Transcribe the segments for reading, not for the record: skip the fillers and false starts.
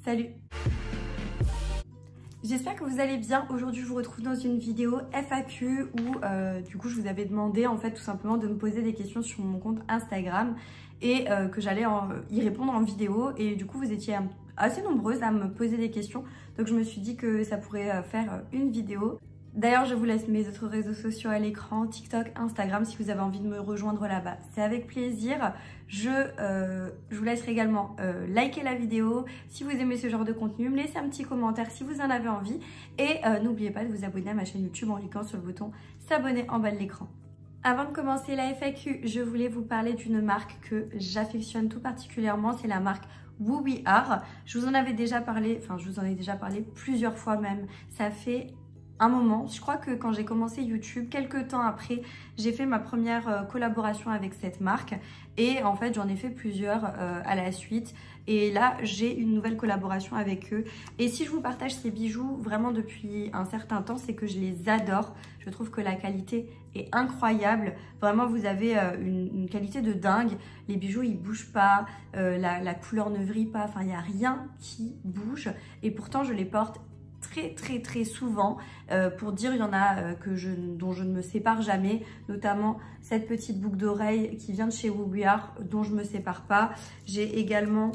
Salut! J'espère que vous allez bien. Aujourd'hui, je vous retrouve dans une vidéo FAQ où du coup, je vous avais demandé en fait tout simplement de me poser des questions sur mon compte Instagram et que j'allais y répondre en vidéo. Et du coup, vous étiez assez nombreuses à me poser des questions. Donc, je me suis dit que ça pourrait faire une vidéo. D'ailleurs, je vous laisse mes autres réseaux sociaux à l'écran, TikTok, Instagram, si vous avez envie de me rejoindre là-bas. C'est avec plaisir. Je vous laisserai également liker la vidéo. Si vous aimez ce genre de contenu, me laissez un petit commentaire si vous en avez envie. Et n'oubliez pas de vous abonner à ma chaîne YouTube en cliquant sur le bouton s'abonner en bas de l'écran. Avant de commencer la FAQ, je voulais vous parler d'une marque que j'affectionne tout particulièrement. C'est la marque Who We Are. Je vous en avais déjà parlé, je vous en ai déjà parlé plusieurs fois même. Ça fait un moment, je crois que quand j'ai commencé YouTube, quelques temps après, j'ai fait ma première collaboration avec cette marque et en fait j'en ai fait plusieurs à la suite et là j'ai une nouvelle collaboration avec eux. Et si je vous partage ces bijoux vraiment depuis un certain temps, c'est que je les adore. Je trouve que la qualité est incroyable, vraiment vous avez une qualité de dingue. Les bijoux ils bougent pas, la couleur ne vrille pas, enfin il n'y a rien qui bouge et pourtant je les porte très souvent. Pour dire, il y en a dont je ne me sépare jamais, notamment cette petite boucle d'oreille qui vient de chez Who We Are dont je ne me sépare pas. J'ai également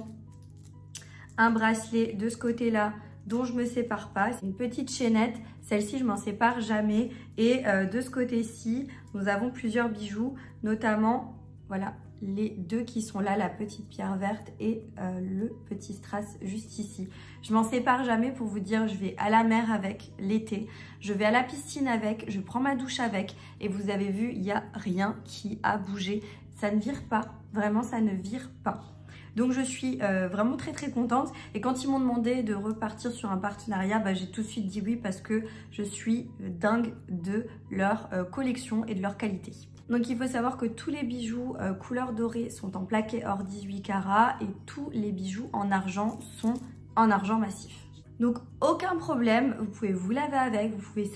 un bracelet de ce côté-là dont je ne me sépare pas. C'est une petite chaînette, celle-ci je m'en sépare jamais. Et de ce côté-ci, nous avons plusieurs bijoux, notamment, voilà, les deux qui sont là, la petite pierre verte et le petit strass juste ici. Je m'en sépare jamais pour vous dire, je vais à la mer avec l'été, je vais à la piscine avec, je prends ma douche avec et vous avez vu, il n'y a rien qui a bougé. Ça ne vire pas, vraiment ça ne vire pas. Donc je suis vraiment très contente et quand ils m'ont demandé de repartir sur un partenariat, j'ai tout de suite dit oui parce que je suis dingue de leur collection et de leur qualité. Donc il faut savoir que tous les bijoux couleur dorée sont en plaqué or 18 carats et tous les bijoux en argent sont en argent massif. Donc aucun problème, vous pouvez vous laver avec, vous pouvez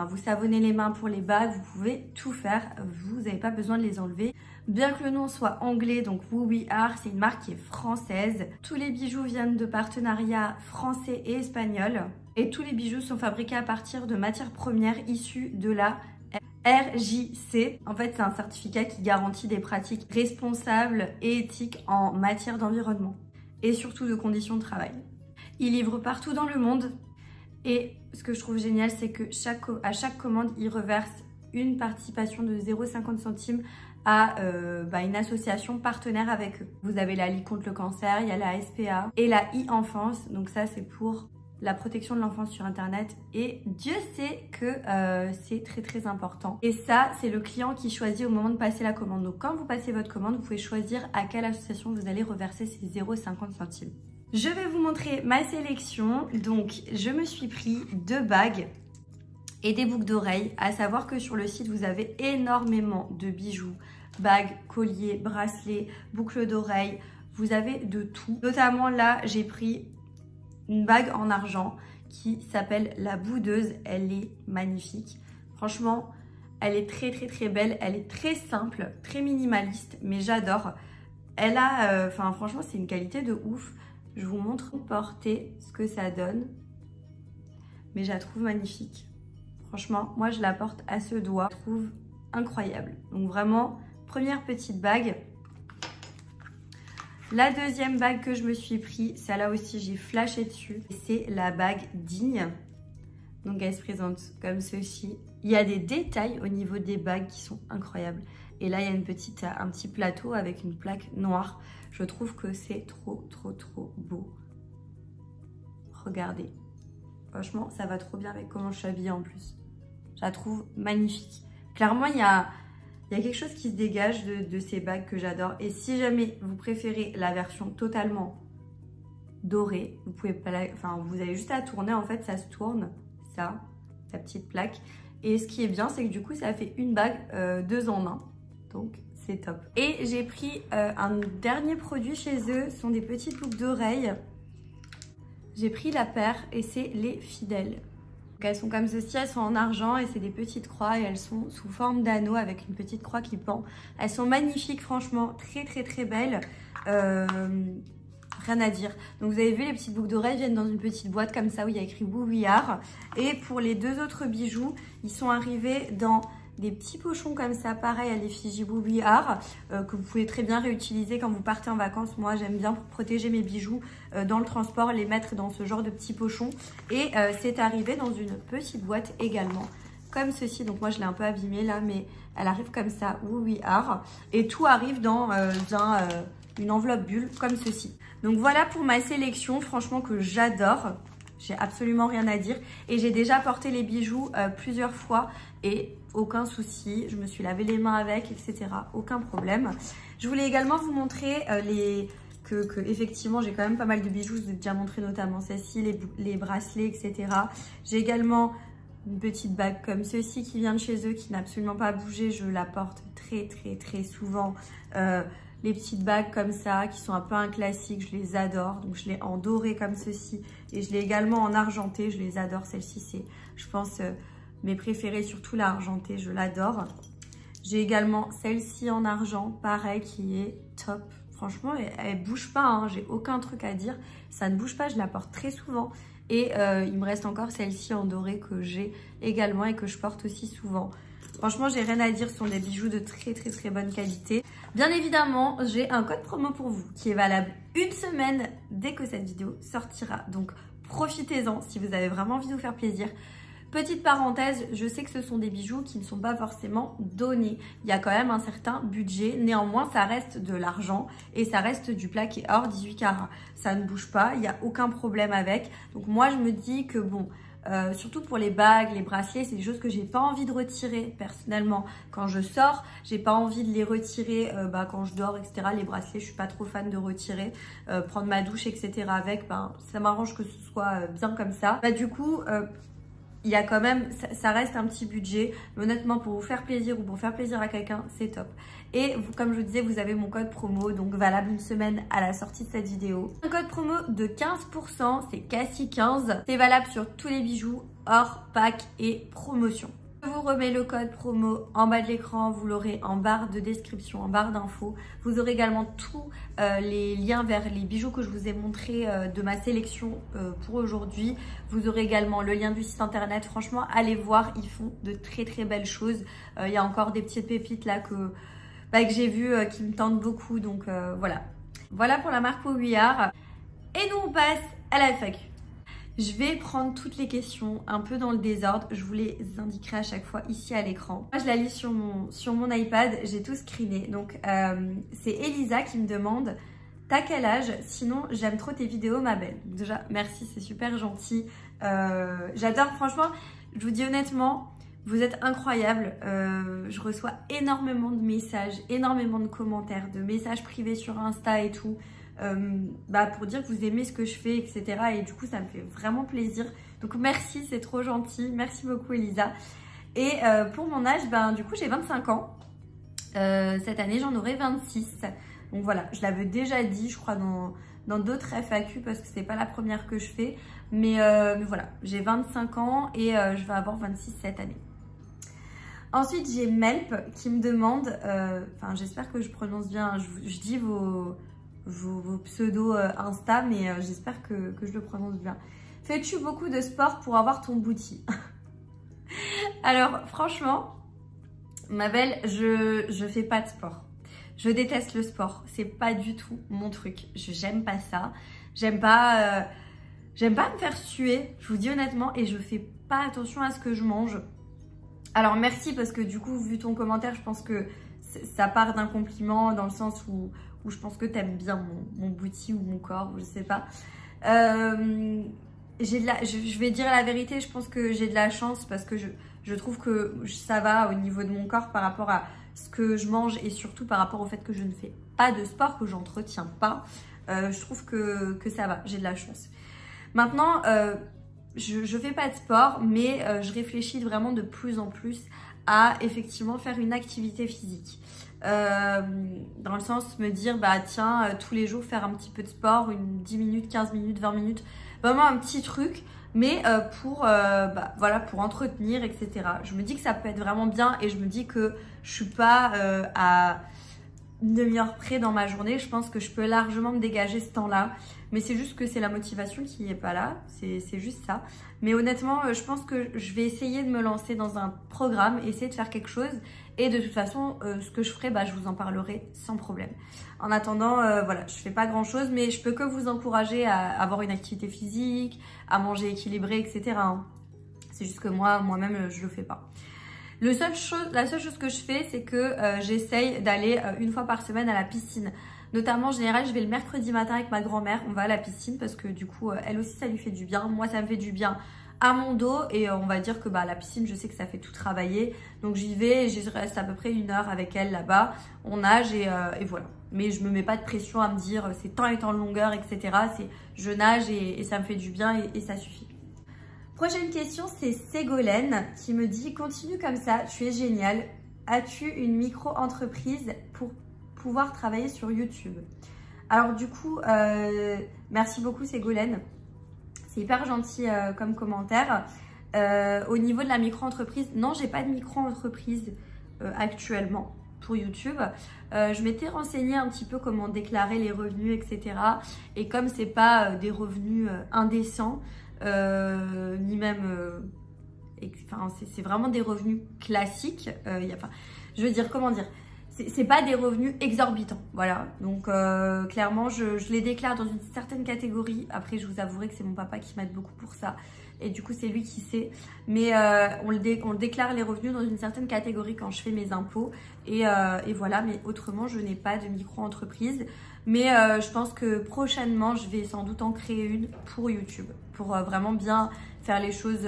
vous savonner les mains pour les bagues, vous pouvez tout faire, vous n'avez pas besoin de les enlever. Bien que le nom soit anglais, donc Who We Are, c'est une marque qui est française. Tous les bijoux viennent de partenariats français et espagnols. Et tous les bijoux sont fabriqués à partir de matières premières issues de la RJC. En fait, c'est un certificat qui garantit des pratiques responsables et éthiques en matière d'environnement et surtout de conditions de travail. Ils livrent partout dans le monde et ce que je trouve génial, c'est que à chaque commande, ils reversent une participation de 0,50 centimes à une association partenaire avec eux. Vous avez la Ligue contre le cancer, il y a la SPA et la e-enfance. Donc ça, c'est pour la protection de l'enfance sur internet et Dieu sait que c'est très important. Et ça, c'est le client qui choisit au moment de passer la commande. Donc quand vous passez votre commande, vous pouvez choisir à quelle association vous allez reverser ces 0,50 centimes. Je vais vous montrer ma sélection. Donc je me suis pris 2 bagues et des boucles d'oreilles. À savoir que sur le site, vous avez énormément de bijoux, bagues, colliers, bracelets, boucles d'oreilles. Vous avez de tout. Notamment là, j'ai pris une bague en argent qui s'appelle la boudeuse. Elle est magnifique. Franchement, elle est très belle. Elle est très simple, très minimaliste, mais j'adore. Elle a, franchement, c'est une qualité de ouf. Je vous montre porter ce que ça donne. Mais je la trouve magnifique. Franchement, moi, je la porte à ce doigt. Je la trouve incroyable. Donc vraiment, première petite bague. La deuxième bague que je me suis pris, celle-là aussi j'ai flashé dessus, c'est la bague Digne. Donc elle se présente comme ceci. Il y a des détails au niveau des bagues qui sont incroyables. Et là il y a un petit plateau avec une plaque noire. Je trouve que c'est trop beau. Regardez. Franchement, ça va trop bien avec comment je suis habillée en plus. Je la trouve magnifique. Clairement, il y a quelque chose qui se dégage de ces bagues que j'adore. Et si jamais vous préférez la version totalement dorée, vous pouvez pas vous avez juste à tourner. En fait, ça se tourne, ça, la petite plaque. Et ce qui est bien, c'est que du coup, ça fait une bague 2 en 1. Donc, c'est top. Et j'ai pris un dernier produit chez eux. Ce sont des petites boucles d'oreilles. J'ai pris la paire et c'est les Fidèles. Donc elles sont comme ceci, elles sont en argent et c'est des petites croix et elles sont sous forme d'anneau avec une petite croix qui pend. Elles sont magnifiques, franchement, très belles. rien à dire. Donc vous avez vu, les petites boucles d'oreilles viennent dans une petite boîte comme ça où il y a écrit Woo We Are. Et pour les deux autres bijoux, ils sont arrivés dans des petits pochons comme ça, pareil à l'effigie Woo We Are, que vous pouvez très bien réutiliser quand vous partez en vacances. Moi j'aime bien, pour protéger mes bijoux dans le transport, les mettre dans ce genre de petits pochons. Et c'est arrivé dans une petite boîte également, comme ceci. Donc moi je l'ai un peu abîmée là, mais elle arrive comme ça, Woo We Are. Et tout arrive dans une enveloppe bulle comme ceci. Donc voilà pour ma sélection, franchement que j'adore. J'ai absolument rien à dire. Et j'ai déjà porté les bijoux plusieurs fois et aucun souci. Je me suis lavé les mains avec, etc. Aucun problème. Je voulais également vous montrer effectivement j'ai quand même pas mal de bijoux. Je vous ai déjà montré notamment celle-ci, les bracelets, etc. J'ai également une petite bague comme ceci qui vient de chez eux, qui n'a absolument pas bougé. Je la porte très souvent. Les petites bagues comme ça, qui sont un peu un classique, je les adore. Donc je l'ai en doré comme ceci. Et je l'ai également en argenté, je les adore. Celle-ci, c'est, je pense, mes préférées, surtout la argentée, je l'adore. J'ai également celle-ci en argent, pareil, qui est top. Franchement, elle bouge pas, hein, j'ai aucun truc à dire. Ça ne bouge pas, je la porte très souvent. Et il me reste encore celle-ci en doré que j'ai également et que je porte aussi souvent. Franchement, j'ai rien à dire, ce sont des bijoux de très bonne qualité. Bien évidemment, j'ai un code promo pour vous qui est valable une semaine dès que cette vidéo sortira. Donc, profitez-en si vous avez vraiment envie de vous faire plaisir. Petite parenthèse, je sais que ce sont des bijoux qui ne sont pas forcément donnés. Il y a quand même un certain budget. Néanmoins, ça reste de l'argent et ça reste du plaqué or 18 carats. Ça ne bouge pas, il n'y a aucun problème avec. Donc moi, je me dis que bon, surtout pour les bagues, les bracelets, c'est des choses que j'ai pas envie de retirer personnellement quand je sors. J'ai pas envie de les retirer quand je dors, etc. Les bracelets, je suis pas trop fan de retirer. Prendre ma douche, etc. avec, ça m'arrange que ce soit bien comme ça. Du coup, il y a quand même, ça reste un petit budget. Mais honnêtement, pour vous faire plaisir ou pour faire plaisir à quelqu'un, c'est top. Et vous, comme je vous disais, vous avez mon code promo, donc valable une semaine à la sortie de cette vidéo. Un code promo de 15%, c'est Cassie15. C'est valable sur tous les bijoux, hors pack et promotion. Je vous remets le code promo en bas de l'écran, vous l'aurez en barre de description, en barre d'infos. Vous aurez également tous les liens vers les bijoux que je vous ai montrés de ma sélection pour aujourd'hui. Vous aurez également le lien du site internet. Franchement, allez voir, ils font de très belles choses. Il y a encore des petites pépites là que j'ai vues qui me tentent beaucoup. Donc voilà. Voilà pour la marque Woo We Are. Et nous, on passe à la FAQ. Je vais prendre toutes les questions un peu dans le désordre. Je vous les indiquerai à chaque fois ici à l'écran. Moi, je la lis sur mon iPad. J'ai tout screené. Donc, c'est Elisa qui me demande « T'as quel âge? Sinon, j'aime trop tes vidéos, ma belle. » Déjà, merci, c'est super gentil. J'adore, franchement, je vous dis honnêtement, vous êtes incroyables. Je reçois énormément de messages, énormément de commentaires, de messages privés sur Insta et tout. Pour dire que vous aimez ce que je fais, etc. Et du coup, ça me fait vraiment plaisir. Donc, merci, c'est trop gentil. Merci beaucoup, Elisa. Et pour mon âge, du coup, j'ai 25 ans. Cette année, j'en aurai 26. Donc, voilà, je l'avais déjà dit, je crois, dans d'autres FAQ parce que c'est pas la première que je fais. Mais voilà, j'ai 25 ans et je vais avoir 26 cette année. Ensuite, j'ai Melp qui me demande, j'espère que je prononce bien, je dis vos pseudos Insta, mais j'espère que je le prononce bien. Fais-tu beaucoup de sport pour avoir ton booty? Alors, franchement, ma belle, je fais pas de sport. Je déteste le sport. C'est pas du tout mon truc. J'aime pas ça. J'aime pas me faire suer, je vous dis honnêtement, et je fais pas attention à ce que je mange. Alors, merci parce que du coup, vu ton commentaire, je pense que ça part d'un compliment dans le sens où je pense que t'aimes bien mon booty ou mon corps, je sais pas. Je vais dire la vérité, je pense que j'ai de la chance parce que je trouve que ça va au niveau de mon corps par rapport à ce que je mange et surtout par rapport au fait que je ne fais pas de sport, que j'entretiens pas. Je trouve que ça va, j'ai de la chance. Maintenant, je fais pas de sport, mais je réfléchis vraiment de plus en plus à effectivement faire une activité physique. Dans le sens me dire tiens, tous les jours faire un petit peu de sport, 10 minutes, 15 minutes, 20 minutes, vraiment un petit truc, mais pour entretenir, etc. Je me dis que ça peut être vraiment bien et je me dis que je suis pas une demi-heure près dans ma journée, je pense que je peux largement me dégager ce temps-là. Mais c'est juste que c'est la motivation qui n'est pas là, c'est juste ça. Mais honnêtement, je pense que je vais essayer de me lancer dans un programme, essayer de faire quelque chose. Et de toute façon, ce que je ferai, bah, je vous en parlerai sans problème. En attendant, voilà, je fais pas grand-chose, mais je peux que vous encourager à avoir une activité physique, à manger équilibré, etc. hein. C'est juste que moi-même, je le fais pas. La seule chose que je fais, c'est que j'essaye d'aller une fois par semaine à la piscine. Notamment, en général, je vais le mercredi matin avec ma grand-mère. On va à la piscine parce que du coup, elle aussi, ça lui fait du bien. Moi, ça me fait du bien à mon dos. Et on va dire que bah, la piscine, je sais que ça fait tout travailler. Donc, j'y vais et je reste à peu près 1 heure avec elle là-bas. On nage et voilà. Mais je me mets pas de pression à me dire c'est tant et tant de longueur, etc. Je nage et ça me fait du bien et ça suffit. Prochaine question, c'est Ségolène qui me dit « Continue comme ça, tu es génial. As-tu une micro-entreprise pour pouvoir travailler sur YouTube ?» Alors du coup, merci beaucoup Ségolène. C'est hyper gentil comme commentaire. Au niveau de la micro-entreprise, non, j'ai pas de micro-entreprise actuellement pour YouTube. Je m'étais renseignée un petit peu comment déclarer les revenus, etc. Et comme c'est pas des revenus indécents, ni même enfin, c'est vraiment des revenus classiques enfin, je veux dire, comment dire, c'est pas des revenus exorbitants, voilà. Donc clairement je les déclare dans une certaine catégorie. Après je vous avouerai que c'est mon papa qui m'aide beaucoup pour ça et du coup c'est lui qui sait, mais on déclare les revenus dans une certaine catégorie quand je fais mes impôts et voilà. Mais autrement je n'ai pas de micro-entreprise. Mais je pense que prochainement, je vais sans doute en créer une pour YouTube, pour vraiment bien faire les choses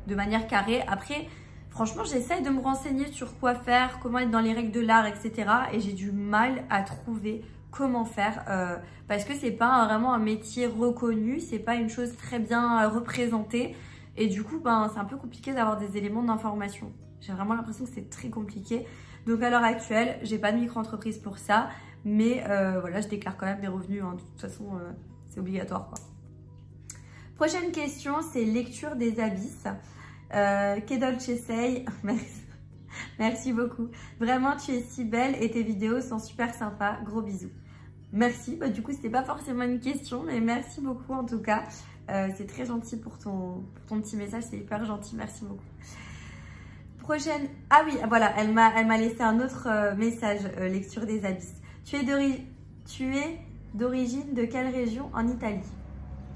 de manière carrée. Après, franchement, j'essaye de me renseigner sur quoi faire, comment être dans les règles de l'art, etc. Et j'ai du mal à trouver comment faire parce que c'est pas vraiment un métier reconnu, c'est pas une chose très bien représentée. Et du coup, ben, c'est un peu compliqué d'avoir des éléments d'information. J'ai vraiment l'impression que c'est très compliqué. Donc à l'heure actuelle, j'ai pas de micro-entreprise pour ça. Mais voilà, je déclare quand même mes revenus, hein. De toute façon, c'est obligatoire, quoi. Prochaine question, c'est lecture des abysses. Kedolce Sei, merci beaucoup. Vraiment, tu es si belle et tes vidéos sont super sympas. Gros bisous. Merci. Bah, du coup, c'était pas forcément une question, mais merci beaucoup en tout cas. C'est très gentil pour ton petit message, c'est hyper gentil. Merci beaucoup. Prochaine. Ah oui, voilà, elle m'a laissé un autre message, lecture des abysses. Tu es d'origine de quelle région en Italie?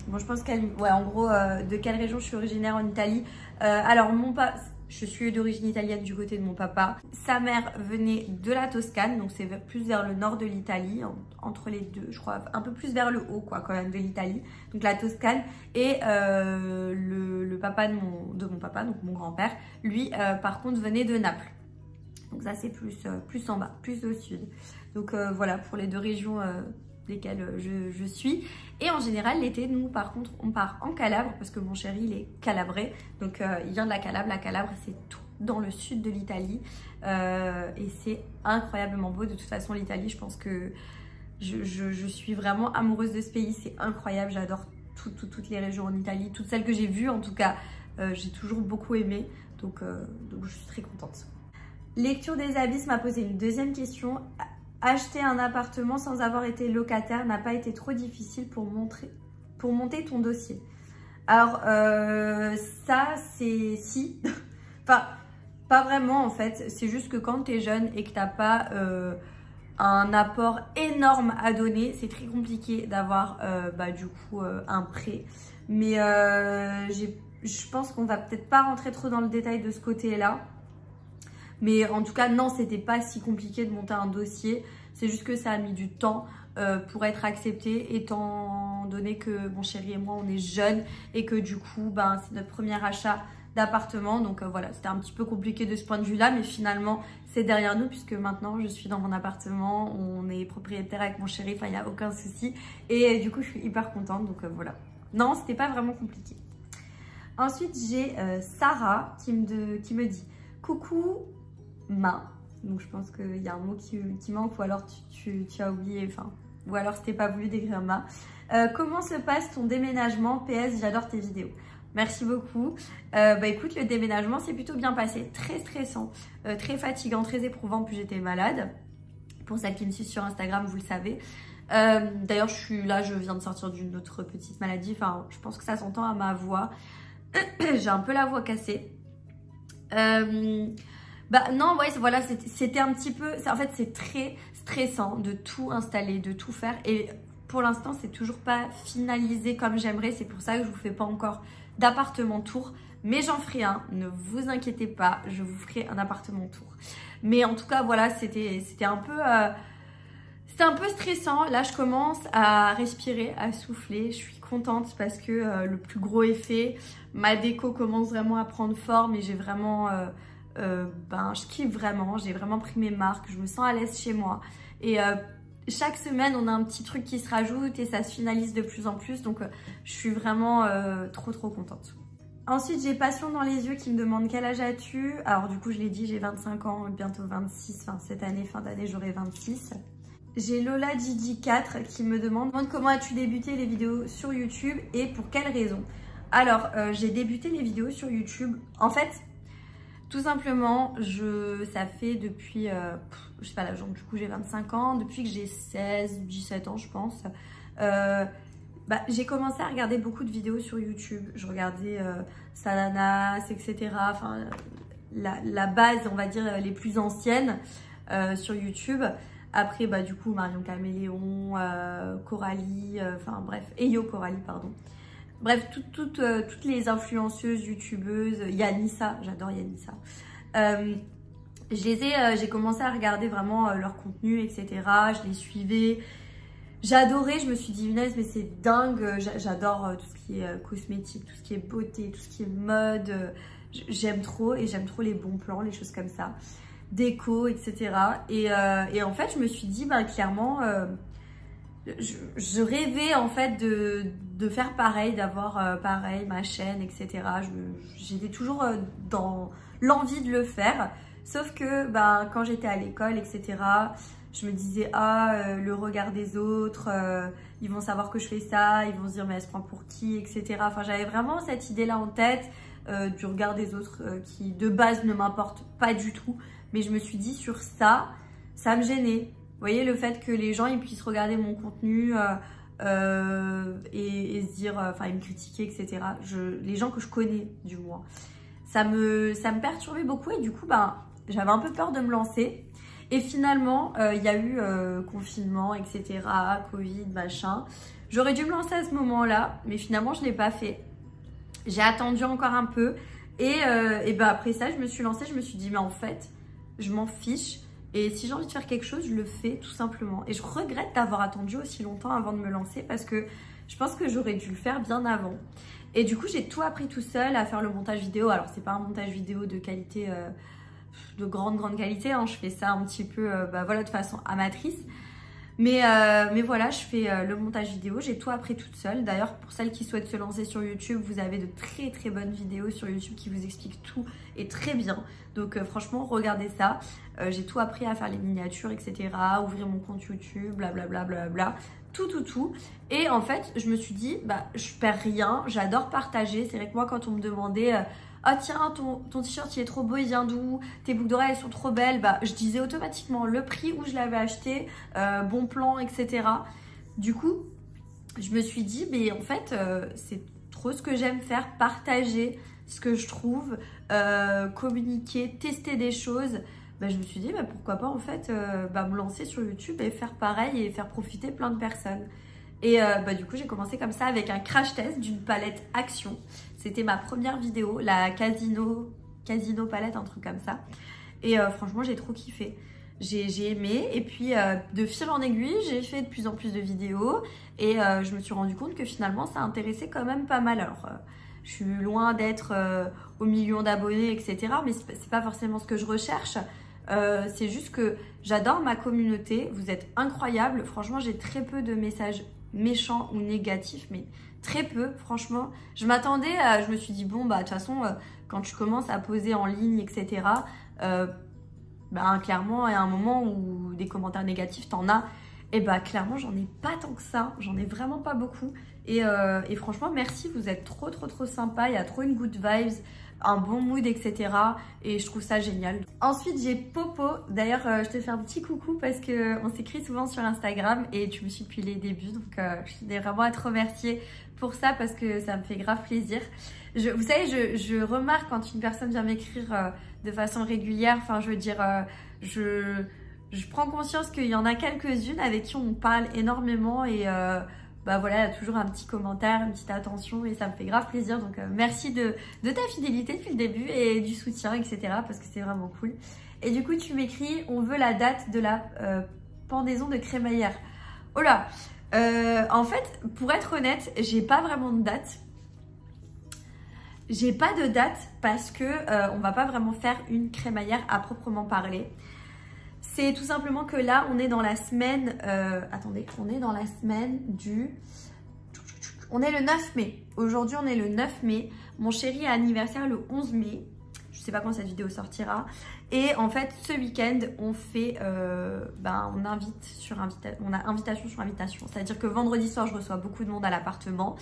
Bon, je pense qu'elle... Ouais, en gros, de quelle région je suis originaire en Italie? Alors, je suis d'origine italienne du côté de mon papa. Sa mère venait de la Toscane, donc c'est plus vers le nord de l'Italie, entre les deux, je crois, un peu plus vers le haut, quoi, quand même, de l'Italie. Donc la Toscane. Et le papa de mon papa, donc mon grand-père, lui, par contre, venait de Naples. Donc ça, c'est plus en bas, plus au sud. Donc voilà, pour les deux régions lesquelles je suis. Et en général, l'été, nous, par contre, on part en Calabre parce que mon chéri, il est calabré. Donc il vient de la Calabre. La Calabre, c'est tout dans le sud de l'Italie. Et c'est incroyablement beau. De toute façon, l'Italie, je pense que je suis vraiment amoureuse de ce pays. C'est incroyable. J'adore toutes les régions en Italie. Toutes celles que j'ai vues, en tout cas, j'ai toujours beaucoup aimé. Donc je suis très contente. Lecture des abysses m'a posé une deuxième question. Acheter un appartement sans avoir été locataire n'a pas été trop difficile pour monter ton dossier? Alors ça c'est si. Enfin pas vraiment en fait. C'est juste que quand tu es jeune et que tu n'as pas un apport énorme à donner, c'est très compliqué d'avoir du coup un prêt. Mais je pense qu'on va peut-être pas rentrer trop dans le détail de ce côté-là. Mais en tout cas, non, c'était pas si compliqué de monter un dossier. C'est juste que ça a mis du temps pour être accepté, étant donné que mon chéri et moi, on est jeunes et que du coup, c'est notre premier achat d'appartement. Donc voilà, c'était un petit peu compliqué de ce point de vue-là, mais finalement, c'est derrière nous puisque maintenant, je suis dans mon appartement, on est propriétaire avec mon chéri, enfin, il n'y a aucun souci. Et du coup, je suis hyper contente, donc voilà. Non, c'était pas vraiment compliqué. Ensuite, j'ai Sarah qui me dit « Coucou ». Donc je pense qu'il y a un mot qui manque, ou alors tu as oublié, enfin, ou alors c'était pas voulu d'écrire ma. Comment se passe ton déménagement? PS, j'adore tes vidéos. Merci beaucoup. Écoute, le déménagement s'est plutôt bien passé, très stressant, très fatigant, très éprouvant, puis j'étais malade. Pour celles qui me suivent sur Instagram, vous le savez. D'ailleurs, je viens de sortir d'une autre petite maladie. Enfin, je pense que ça s'entend à ma voix. J'ai un peu la voix cassée. Non, ouais, voilà, c'était un petit peu... En fait, c'est très stressant de tout installer, de tout faire. Et pour l'instant, c'est toujours pas finalisé comme j'aimerais. C'est pour ça que je vous fais pas encore d'appartement tour. Mais j'en ferai un, ne vous inquiétez pas, je vous ferai un appartement tour. Mais en tout cas, voilà, c'était un peu stressant. Là, je commence à respirer, à souffler. Je suis contente parce que le plus gros est fait. Ma déco commence vraiment à prendre forme et j'ai vraiment... je kiffe vraiment. J'ai vraiment pris mes marques. Je me sens à l'aise chez moi. Et chaque semaine, on a un petit truc qui se rajoute et ça se finalise de plus en plus. Donc, je suis vraiment trop contente. Ensuite, j'ai Passion dans les yeux qui me demande quel âge as-tu? Alors du coup, je l'ai dit, j'ai 25 ans, bientôt 26. Enfin, cette année, fin d'année, j'aurai 26. J'ai Lola Didi 4 qui me demande comment as-tu débuté les vidéos sur YouTube et pour quelles raisons? Alors, j'ai débuté les vidéos sur YouTube. En fait, tout simplement, ça fait depuis, je sais pas l'âge, du coup j'ai 25 ans, depuis que j'ai 17 ans, je pense. J'ai commencé à regarder beaucoup de vidéos sur YouTube. Je regardais Salanas, etc. Enfin, la base, on va dire, les plus anciennes sur YouTube. Après, du coup, Marion Caméléon, Coralie, enfin bref, Eyo Coralie, pardon. Bref, toutes les influenceuses, youtubeuses, Yanissa, j'adore Yanissa. J'ai commencé à regarder vraiment leur contenu, etc. Je les suivais. J'adorais, je me suis dit, Inès, mais c'est dingue, j'adore tout ce qui est cosmétique, tout ce qui est beauté, tout ce qui est mode. J'aime trop et j'aime trop les bons plans, les choses comme ça. Déco, etc. Et en fait, je me suis dit, clairement, je rêvais en fait de faire pareil, d'avoir pareil, ma chaîne, etc. J'étais toujours dans l'envie de le faire. Sauf que quand j'étais à l'école, etc., je me disais, le regard des autres, ils vont savoir que je fais ça, ils vont se dire, mais elle se prend pour qui, etc. Enfin, j'avais vraiment cette idée-là en tête du regard des autres qui, de base, ne m'importe pas du tout. Mais je me suis dit, sur ça me gênait. Vous voyez, le fait que les gens ils puissent regarder mon contenu et se dire, enfin, ils me critiquaient, etc. Les gens que je connais, du moins. Ça me perturbait beaucoup et du coup, j'avais un peu peur de me lancer. Et finalement, il y a eu confinement, etc., Covid, machin. J'aurais dû me lancer à ce moment-là, mais finalement, je ne l'ai pas fait. J'ai attendu encore un peu. Et après ça, je me suis lancée, je me suis dit, mais en fait, je m'en fiche. Et si j'ai envie de faire quelque chose, je le fais tout simplement. Et je regrette d'avoir attendu aussi longtemps avant de me lancer parce que je pense que j'aurais dû le faire bien avant. Et du coup, j'ai tout appris tout seul à faire le montage vidéo. Alors, c'est pas un montage vidéo de qualité... de grande qualité, hein. Je fais ça un petit peu voilà, de façon amatrice mais voilà, je fais le montage vidéo, j'ai tout appris toute seule. D'ailleurs, pour celles qui souhaitent se lancer sur YouTube, vous avez de très bonnes vidéos sur YouTube qui vous expliquent tout et très bien, donc franchement regardez ça. J'ai tout appris à faire les miniatures, etc., ouvrir mon compte YouTube, blablabla, tout. Et en fait, je me suis dit, je perds rien, j'adore partager. C'est vrai que moi, quand on me demandait ah tiens, ton t-shirt il est trop beau, il vient d'où? Tes boucles d'oreilles elles sont trop belles. Je disais automatiquement le prix où je l'avais acheté, bon plan, etc. Du coup, je me suis dit, mais en fait, c'est trop ce que j'aime faire, partager ce que je trouve, communiquer, tester des choses. Je me suis dit, pourquoi pas en fait me lancer sur YouTube et faire pareil et faire profiter plein de personnes. Et du coup, j'ai commencé comme ça avec un crash test d'une palette Action. C'était ma première vidéo, la Casino palette, un truc comme ça. Et franchement, j'ai trop kiffé. J'ai aimé. Et puis, de fil en aiguille, j'ai fait de plus en plus de vidéos. Et je me suis rendu compte que finalement, ça intéressait quand même pas mal. Alors, je suis loin d'être au million d'abonnés, etc. Mais c'est pas forcément ce que je recherche. C'est juste que j'adore ma communauté. Vous êtes incroyables. Franchement, j'ai très peu de messages méchants ou négatifs, mais très peu, franchement. Je m'attendais à... Je me suis dit, bon, de toute façon, quand tu commences à poser en ligne, etc., clairement, il y a un moment où des commentaires négatifs, t'en as. Et clairement, j'en ai pas tant que ça. J'en ai vraiment pas beaucoup. Et franchement, merci, vous êtes trop sympa. Il y a trop une good vibes, un bon mood, etc. Et je trouve ça génial. Ensuite, j'ai Popo. D'ailleurs, je te fais un petit coucou parce qu'on s'écrit souvent sur Instagram et tu me suis depuis les débuts. Donc, je tenais vraiment à te remercier pour ça parce que ça me fait grave plaisir. Vous savez, je remarque quand une personne vient m'écrire de façon régulière. Enfin, je veux dire, je prends conscience qu'il y en a quelques-unes avec qui on parle énormément et bah voilà, il y a toujours un petit commentaire, une petite attention et ça me fait grave plaisir. Donc merci de ta fidélité depuis le début et du soutien, etc. parce que c'est vraiment cool. Et du coup, tu m'écris, on veut la date de la pendaison de crémaillère. Oh là, en fait, pour être honnête, j'ai pas vraiment de date. J'ai pas de date parce que on va pas vraiment faire une crémaillère à proprement parler. C'est tout simplement que là, on est dans la semaine... attendez, on est dans la semaine du... On est le 9 mai. Aujourd'hui, on est le 9 mai. Mon chéri a anniversaire le 11 mai. Je sais pas quand cette vidéo sortira. Et en fait, ce week-end, on fait... on invite sur on a invitation sur invitation. C'est-à-dire que vendredi soir, je reçois beaucoup de monde à l'appartement.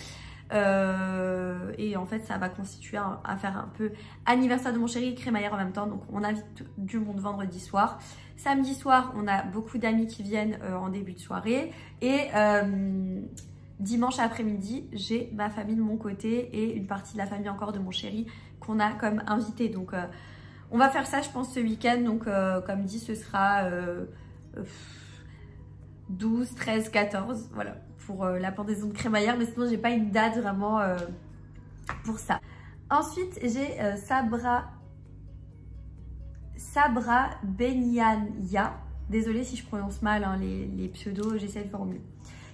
Et en fait, ça va constituer à faire un peu anniversaire de mon chéri et crémaillère en même temps. Donc, on invite du monde vendredi soir. Samedi soir, on a beaucoup d'amis qui viennent en début de soirée. Et dimanche après-midi, j'ai ma famille de mon côté et une partie de la famille encore de mon chéri qu'on a comme invité. Donc, on va faire ça, je pense, ce week-end. Donc, comme dit, ce sera 12, 13, 14. Voilà, pour la pendaison de crémaillère. Mais sinon, j'ai pas une date vraiment pour ça. Ensuite, j'ai Sabra Benyanya, désolée si je prononce mal hein, les pseudos, j'essaie de faire au mieux,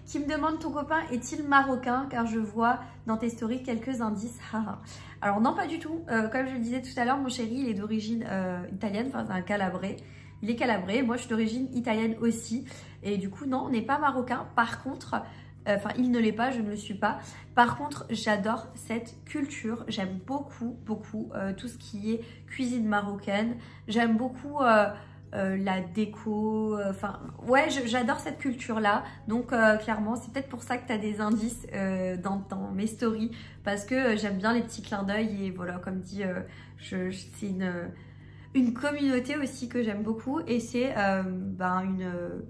qui me demande ton copain est-il marocain car je vois dans tes stories quelques indices. Alors non, pas du tout. Comme je le disais tout à l'heure, mon chéri il est d'origine italienne, enfin c'est un calabré. Il est calabré, moi je suis d'origine italienne aussi. Et du coup non, on n'est pas marocain. Par contre, enfin il ne l'est pas, je ne le suis pas. Par contre, j'adore cette culture. J'aime beaucoup tout ce qui est cuisine marocaine. J'aime beaucoup la déco. Enfin, ouais, j'adore cette culture-là. Donc, clairement, c'est peut-être pour ça que tu as des indices dans mes stories. Parce que j'aime bien les petits clins d'œil. Et voilà, comme dit, c'est une communauté aussi que j'aime beaucoup. Et c'est une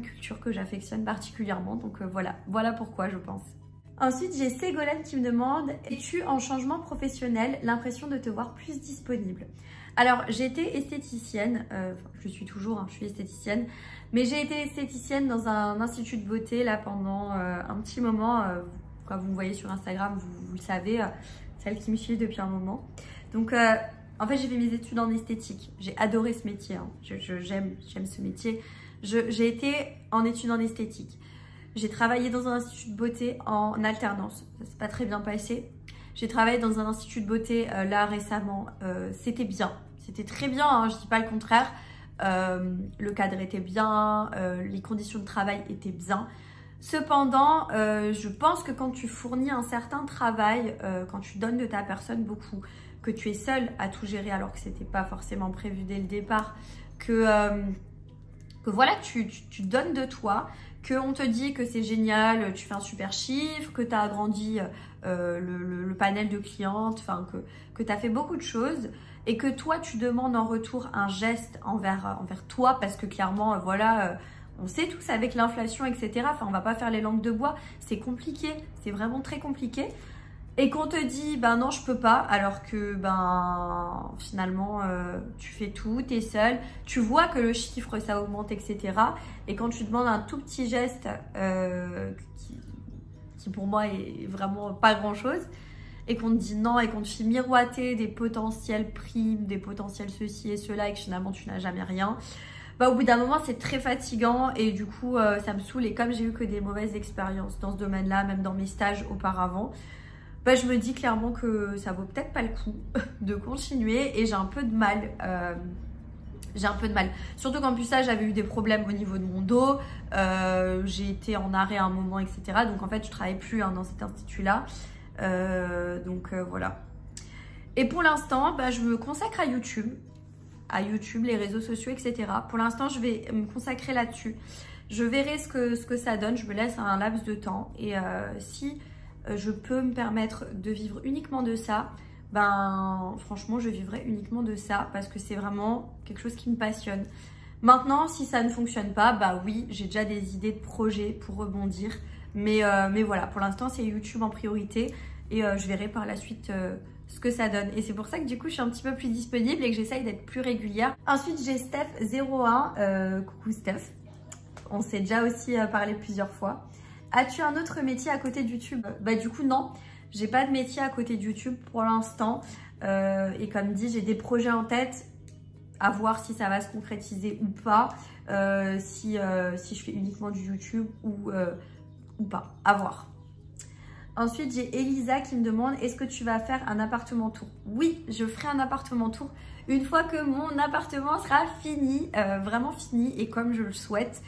culture que j'affectionne particulièrement. Donc, voilà pourquoi, je pense. Ensuite, j'ai Ségolène qui me demande « Es-tu en changement professionnel l'impression de te voir plus disponible ?» Alors, j'ai été esthéticienne, je suis toujours, je suis esthéticienne, mais j'ai été esthéticienne dans un institut de beauté là pendant un petit moment. Quand vous me voyez sur Instagram, vous le savez, celle qui me suit depuis un moment. Donc, en fait, j'ai fait mes études en esthétique. J'ai adoré ce métier, hein. J'aime ce métier. J'ai été en études en esthétique. J'ai travaillé dans un institut de beauté en alternance. Ça s'est pas très bien passé. J'ai travaillé dans un institut de beauté là récemment. C'était bien. C'était très bien, hein, je dis pas le contraire. Le cadre était bien, les conditions de travail étaient bien. Cependant, je pense que quand tu fournis un certain travail, quand tu donnes de ta personne beaucoup, que tu es seule à tout gérer alors que c'était pas forcément prévu dès le départ, que voilà, tu donnes de toi, qu'on te dit que c'est génial, tu fais un super chiffre, que tu as agrandi le panel de clientes, enfin que tu as fait beaucoup de choses et que toi tu demandes en retour un geste envers toi parce que clairement voilà, on sait tous avec l'inflation etc, enfin on va pas faire les langues de bois, c'est compliqué, c'est vraiment très compliqué. Et qu'on te dit, ben non, je peux pas, alors que ben finalement, tu fais tout, tu es seule, tu vois que le chiffre, ça augmente, etc. Et quand tu demandes un tout petit geste qui pour moi est vraiment pas grand-chose, et qu'on te dit non, et qu'on te fait miroiter des potentiels primes, des potentiels ceci et cela, et que finalement, tu n'as jamais rien, bah, au bout d'un moment, c'est très fatigant et du coup, ça me saoule. Et comme j'ai eu que des mauvaises expériences dans ce domaine-là, même dans mes stages auparavant, bah, je me dis clairement que ça vaut peut-être pas le coup de continuer et j'ai un peu de mal. Surtout qu'en plus ça, j'avais eu des problèmes au niveau de mon dos. J'ai été en arrêt à un moment, etc. Donc en fait, je travaille plus dans cet institut-là. Voilà. Et pour l'instant, bah, je me consacre à YouTube, les réseaux sociaux, etc. Pour l'instant, je vais me consacrer là-dessus. Je verrai ce que ça donne, je me laisse un laps de temps et si je peux me permettre de vivre uniquement de ça, ben franchement je vivrai uniquement de ça parce que c'est vraiment quelque chose qui me passionne. Maintenant, si ça ne fonctionne pas, bah oui, j'ai déjà des idées de projets pour rebondir. Mais voilà, pour l'instant, c'est YouTube en priorité et je verrai par la suite ce que ça donne. Et c'est pour ça que du coup, je suis un petit peu plus disponible et que j'essaye d'être plus régulière. Ensuite, j'ai Steph01. Coucou Steph. On s'est déjà aussi parlé plusieurs fois. As-tu un autre métier à côté de YouTube? Bah du coup, non. J'ai pas de métier à côté de YouTube pour l'instant. Et comme dit, j'ai des projets en tête. À voir si ça va se concrétiser ou pas. Si je fais uniquement du YouTube ou pas. À voir. Ensuite, j'ai Elisa qui me demande, est-ce que tu vas faire un appartement tour? Oui, je ferai un appartement tour une fois que mon appartement sera fini, vraiment fini et comme je le souhaite.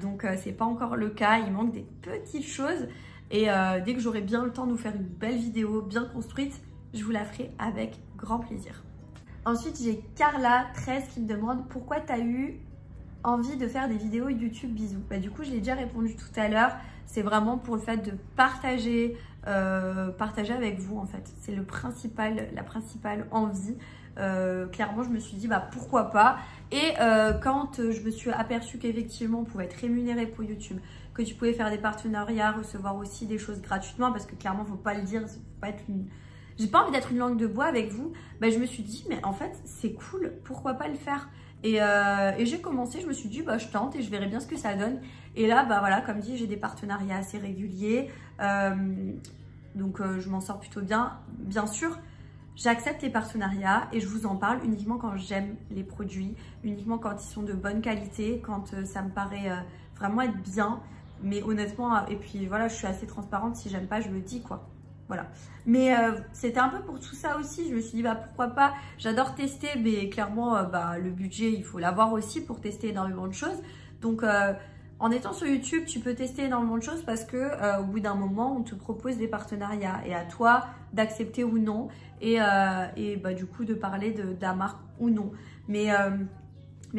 Donc, c'est pas encore le cas, il manque des petites choses. Et dès que j'aurai bien le temps de vous faire une belle vidéo bien construite, je vous la ferai avec grand plaisir. Ensuite, j'ai Carla13 qui me demande, pourquoi tu as eu envie de faire des vidéos YouTube? Bisous. Bah, du coup, je l'ai déjà répondu tout à l'heure. C'est vraiment pour le fait de partager avec vous en fait. C'est la principale envie. Clairement, je me suis dit bah pourquoi pas. Et quand je me suis aperçue qu'effectivement on pouvait être rémunéré pour YouTube, que tu pouvais faire des partenariats, recevoir aussi des choses gratuitement, parce que clairement, faut pas le dire, faut pas être j'ai pas envie d'être une langue de bois avec vous. Bah, je me suis dit mais en fait c'est cool, pourquoi pas le faire? Et j'ai commencé, je me suis dit bah je tente et je verrai bien ce que ça donne. Et là bah voilà, comme dit, j'ai des partenariats assez réguliers, donc je m'en sors plutôt bien. Bien sûr, j'accepte les partenariats et je vous en parle uniquement quand j'aime les produits, uniquement quand ils sont de bonne qualité, quand ça me paraît vraiment être bien. Mais honnêtement, et puis voilà, je suis assez transparente, si j'aime pas, je le dis quoi. Voilà, mais c'était un peu pour tout ça aussi. Je me suis dit bah pourquoi pas, j'adore tester, mais clairement bah, le budget il faut l'avoir aussi pour tester énormément de choses. Donc en étant sur YouTube, tu peux tester énormément de choses parce que au bout d'un moment on te propose des partenariats et à toi d'accepter ou non et bah, du coup de parler de la marque ou non. Mais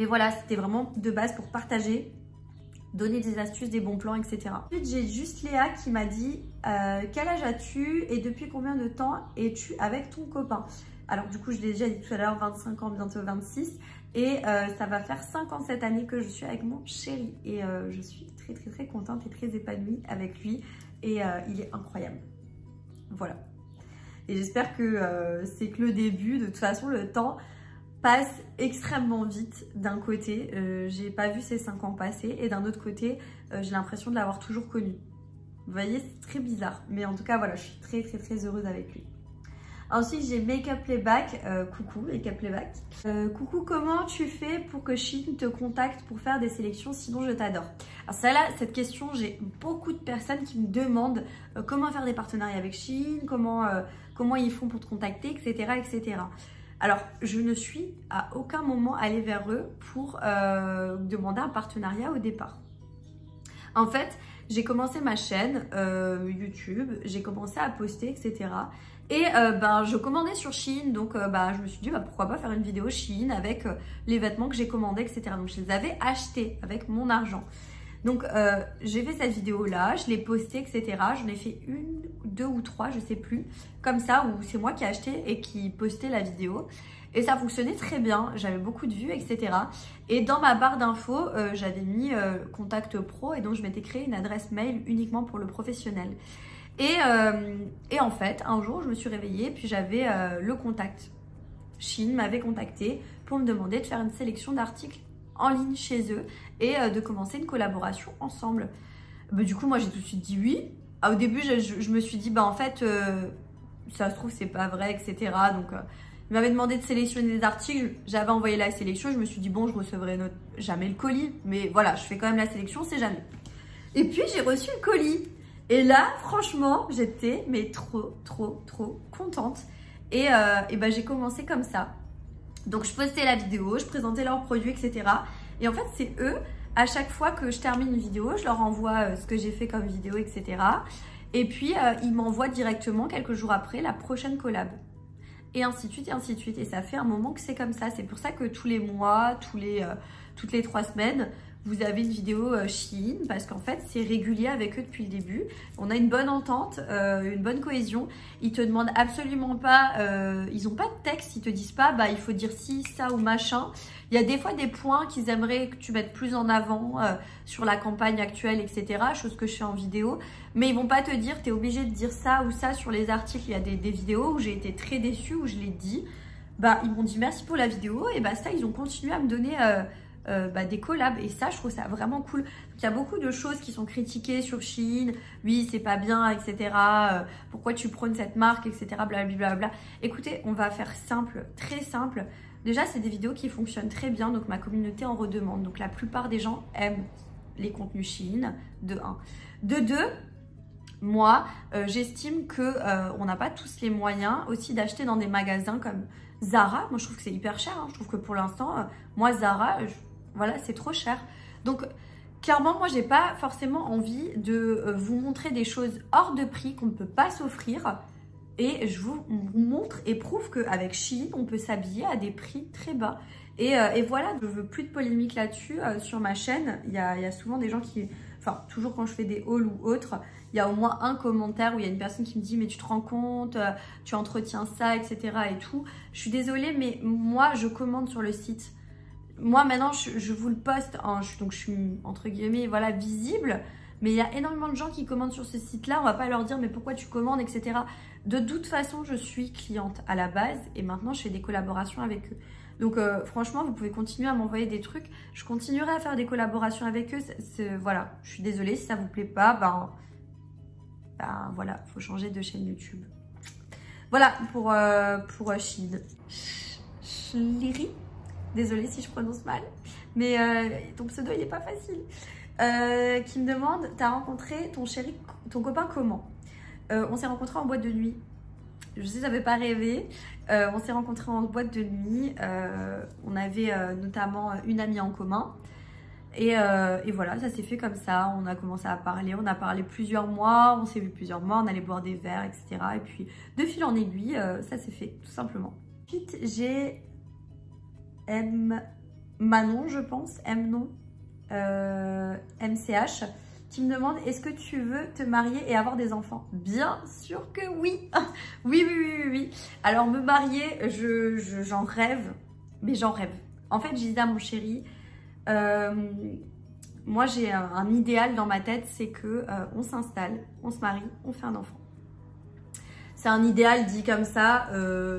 voilà, c'était vraiment de base pour partager, donner des astuces, des bons plans, etc. Ensuite, j'ai juste Léa qui m'a dit quel âge as-tu et depuis combien de temps es-tu avec ton copain? Alors du coup, je l'ai déjà dit tout à l'heure, 25 ans, bientôt 26. Et ça va faire 5 ans cette année que je suis avec mon chéri. Et je suis très contente et très épanouie avec lui. Et il est incroyable. Voilà. Et j'espère que c'est que le début. De toute façon, le temps passe extrêmement vite d'un côté. J'ai pas vu ces 5 ans passer. Et d'un autre côté, j'ai l'impression de l'avoir toujours connu. Vous voyez, c'est très bizarre. Mais en tout cas, voilà, je suis très heureuse avec lui. Ensuite, j'ai Makeup Playback. Coucou, Makeup Playback. Coucou, comment tu fais pour que Shein te contacte pour faire des sélections? Sinon, je t'adore. Alors, ça là, cette question, j'ai beaucoup de personnes qui me demandent comment faire des partenariats avec Shein, comment ils font pour te contacter, etc., etc. Alors, je ne suis à aucun moment allée vers eux pour demander un partenariat au départ. En fait, j'ai commencé ma chaîne YouTube, j'ai commencé à poster, etc. Et ben, je commandais sur Shein, donc je me suis dit pourquoi pas faire une vidéo Shein avec les vêtements que j'ai commandés, etc. Donc je les avais achetés avec mon argent. Donc j'ai fait cette vidéo là, je l'ai postée, etc. J'en ai fait 1, 2 ou 3, je sais plus, comme ça, où c'est moi qui ai acheté et qui postais la vidéo. Et ça fonctionnait très bien, j'avais beaucoup de vues, etc. Et dans ma barre d'infos, j'avais mis contact pro et donc je m'étais créé une adresse mail uniquement pour le professionnel. Et en fait, un jour, je me suis réveillée, puis j'avais le contact. Shein m'avait contacté pour me demander de faire une sélection d'articles en ligne chez eux et de commencer une collaboration ensemble. Du coup, moi, j'ai tout de suite dit oui. Au début, je me suis dit, en fait, ça se trouve, c'est pas vrai, etc. Donc, il m'avait demandé de sélectionner des articles. J'avais envoyé la sélection. Je me suis dit, bon, je recevrai jamais le colis. Mais voilà, je fais quand même la sélection, c'est jamais. Et puis, j'ai reçu le colis. Et là, franchement, j'étais trop contente. Et j'ai commencé comme ça. Donc, je postais la vidéo, je présentais leurs produits, etc. Et en fait, c'est eux, à chaque fois que je termine une vidéo, je leur envoie ce que j'ai fait comme vidéo, etc. Et puis, ils m'envoient directement, quelques jours après, la prochaine collab. Et ainsi de suite, et ainsi de suite. Et ça fait un moment que c'est comme ça. C'est pour ça que tous les mois, toutes les 3 semaines, vous avez une vidéo Shein parce qu'en fait c'est régulier avec eux depuis le début. On a une bonne entente, une bonne cohésion. Ils te demandent absolument pas, ils n'ont pas de texte, ils te disent pas bah il faut dire ci, ça ou machin. Il y a des fois des points qu'ils aimeraient que tu mettes plus en avant sur la campagne actuelle, etc. Chose que je fais en vidéo. Mais ils vont pas te dire tu es obligé de dire ça ou ça sur les articles. Il y a des vidéos où j'ai été très déçue, où je l'ai dit. Bah ils m'ont dit merci pour la vidéo et bah ça ils ont continué à me donner des collabs et ça je trouve ça vraiment cool. Il y a beaucoup de choses qui sont critiquées sur Shein, oui c'est pas bien, etc. Pourquoi tu prônes cette marque, etc. Blablabla. Écoutez, on va faire simple, très simple. Déjà c'est des vidéos qui fonctionnent très bien, donc ma communauté en redemande. Donc la plupart des gens aiment les contenus Shein, de 1. De 2, moi j'estime que on n'a pas tous les moyens aussi d'acheter dans des magasins comme Zara. Moi je trouve que c'est hyper cher, hein. Je trouve que pour l'instant, moi Zara, voilà, c'est trop cher. Donc, clairement, moi, j'ai pas forcément envie de vous montrer des choses hors de prix qu'on ne peut pas s'offrir. Et je vous montre et prouve qu'avec Shein, on peut s'habiller à des prix très bas. Et voilà, je veux plus de polémique là-dessus. Sur ma chaîne, il y a souvent des gens qui... Enfin, toujours quand je fais des hauls ou autres, il y a au moins un commentaire où il y a une personne qui me dit « Mais tu te rends compte, tu entretiens ça, etc. » et tout. Je suis désolée, mais moi, je commande sur le site. Moi, maintenant, je vous le poste, donc je suis, entre guillemets, voilà, visible. Mais il y a énormément de gens qui commandent sur ce site-là. On va pas leur dire, mais pourquoi tu commandes, etc. De toute façon, je suis cliente à la base. Et maintenant, je fais des collaborations avec eux. Donc, franchement, vous pouvez continuer à m'envoyer des trucs. Je continuerai à faire des collaborations avec eux. Voilà, je suis désolée. Si ça vous plaît pas, ben voilà, faut changer de chaîne YouTube. Voilà pour Shein. Chérie. Désolée si je prononce mal, mais ton pseudo il est pas facile. Qui me demande, t'as rencontré ton copain comment? On s'est rencontrés en boîte de nuit. Je sais, j'avais pas rêvé. On s'est rencontrés en boîte de nuit. On avait notamment une amie en commun. Et voilà, ça s'est fait comme ça. On a commencé à parler. On a parlé plusieurs mois. On s'est vu plusieurs mois. On allait boire des verres, etc. Et puis, de fil en aiguille, ça s'est fait, tout simplement. Ensuite, j'ai Manon, je pense, MCH, qui me demande est-ce que tu veux te marier et avoir des enfants? Bien sûr que oui. Oui. Alors me marier, j'en rêve, mais j'en rêve. En fait, je disais à mon chéri, moi j'ai un idéal dans ma tête, c'est que on s'installe, on se marie, on fait un enfant. C'est un idéal dit comme ça,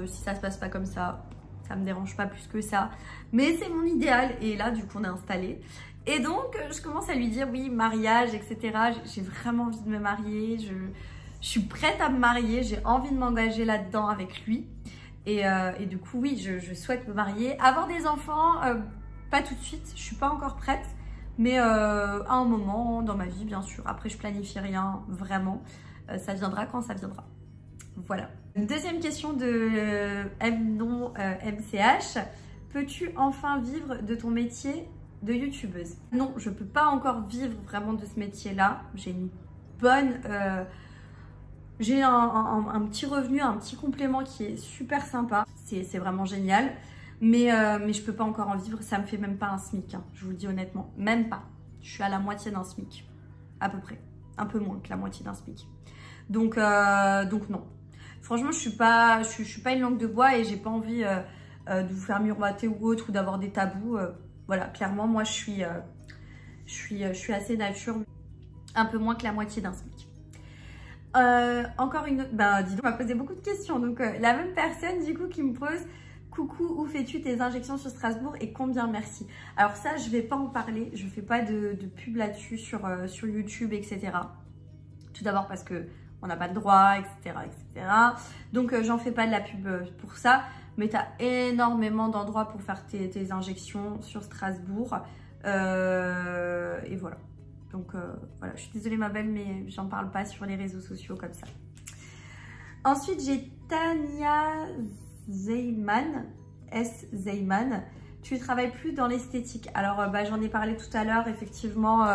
si ça se passe pas comme ça, ça me dérange pas plus que ça, mais c'est mon idéal. Et là du coup on est installé et donc je commence à lui dire oui, mariage, etc. J'ai vraiment envie de me marier, je suis prête à me marier, j'ai envie de m'engager là-dedans avec lui et du coup oui, je souhaite me marier, avoir des enfants, pas tout de suite, je suis pas encore prête, mais à un moment dans ma vie bien sûr. Après je planifie rien vraiment, ça viendra quand ça viendra. Voilà. Deuxième question de MCH. Peux-tu enfin vivre de ton métier de youtubeuse? Non, je peux pas encore vivre vraiment de ce métier-là. J'ai une bonne... j'ai un petit revenu, un petit complément qui est super sympa. C'est vraiment génial. Mais je peux pas encore en vivre. Ça me fait même pas un SMIC, hein, je vous le dis honnêtement. Même pas. Je suis à la moitié d'un SMIC. À peu près. Un peu moins que la moitié d'un SMIC. Donc non. Franchement, je suis pas une langue de bois et j'ai pas envie de vous faire miroiter ou autre ou d'avoir des tabous. Voilà, clairement, moi, je suis assez nature, un peu moins que la moitié d'un SMIC. Encore une autre, dis donc, on m'a posé beaucoup de questions. Donc, la même personne, du coup, qui me pose « Coucou, où fais-tu tes injections sur Strasbourg et combien merci ?» Alors ça, je vais pas en parler. Je fais pas de pub là-dessus sur YouTube, etc. Tout d'abord parce que on n'a pas de droit, etc. Donc, j'en fais pas de la pub pour ça. Mais tu as énormément d'endroits pour faire tes injections sur Strasbourg. Et voilà. Donc, voilà. Je suis désolée, ma belle, mais j'en parle pas sur les réseaux sociaux comme ça. Ensuite, j'ai Tania Zeyman. Zeyman. Tu ne travailles plus dans l'esthétique. Alors, j'en ai parlé tout à l'heure, effectivement...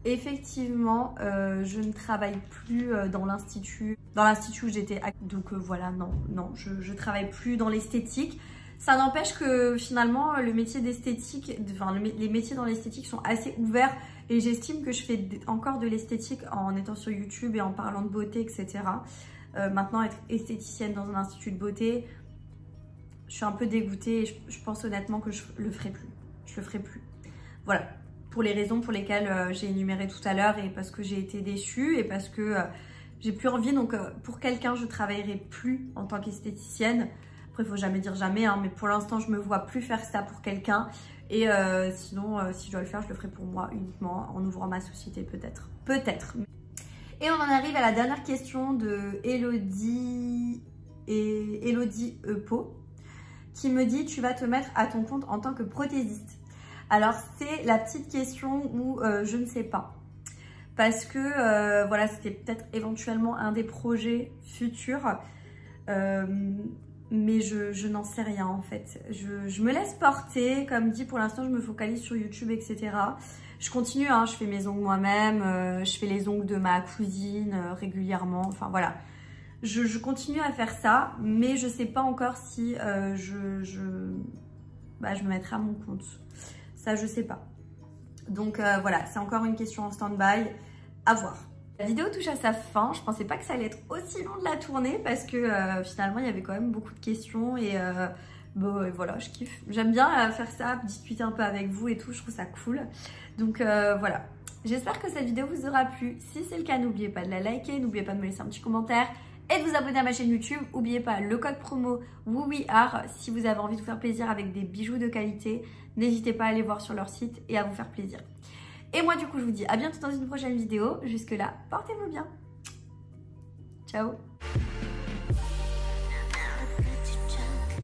Effectivement, je ne travaille plus dans l'institut où j'étais. Donc voilà, non, je travaille plus dans l'esthétique. Ça n'empêche que finalement le métier d'esthétique, enfin les métiers dans l'esthétique sont assez ouverts et j'estime que je fais encore de l'esthétique en étant sur YouTube et en parlant de beauté, etc. Maintenant, être esthéticienne dans un institut de beauté, je suis un peu dégoûtée et je pense honnêtement que je le ferai plus. Je le ferai plus. Voilà, pour les raisons pour lesquelles j'ai énuméré tout à l'heure et parce que j'ai été déçue et parce que j'ai plus envie. Donc pour quelqu'un, je travaillerai plus en tant qu'esthéticienne. Après, il faut jamais dire jamais, hein, mais pour l'instant, je me vois plus faire ça pour quelqu'un. Et sinon, si je dois le faire, je le ferai pour moi uniquement en ouvrant ma société peut-être. Peut-être. Et on en arrive à la dernière question de Elodie Epo qui me dit: tu vas te mettre à ton compte en tant que prothésiste. Alors, c'est la petite question où je ne sais pas. Parce que voilà, c'était peut-être éventuellement un des projets futurs. Mais je n'en sais rien en fait. Je me laisse porter, comme dit, pour l'instant je me focalise sur YouTube, etc. Je continue, hein, je fais mes ongles moi-même, je fais les ongles de ma cousine régulièrement, enfin voilà. Je continue à faire ça, mais je sais pas encore si je me mettrai à mon compte. Ça, je sais pas. Donc voilà, c'est encore une question en stand-by, à voir. La vidéo touche à sa fin, je pensais pas que ça allait être aussi long de la tournée parce que finalement il y avait quand même beaucoup de questions et bon, voilà, je kiffe. J'aime bien faire ça, discuter un peu avec vous et tout, je trouve ça cool. Donc voilà, j'espère que cette vidéo vous aura plu. Si c'est le cas, n'oubliez pas de la liker, n'oubliez pas de me laisser un petit commentaire et de vous abonner à ma chaîne YouTube. N'oubliez pas le code promo WooWeArt si vous avez envie de vous faire plaisir avec des bijoux de qualité. N'hésitez pas à aller voir sur leur site et à vous faire plaisir. Et moi du coup je vous dis à bientôt dans une prochaine vidéo. Jusque là, portez-vous bien. Ciao.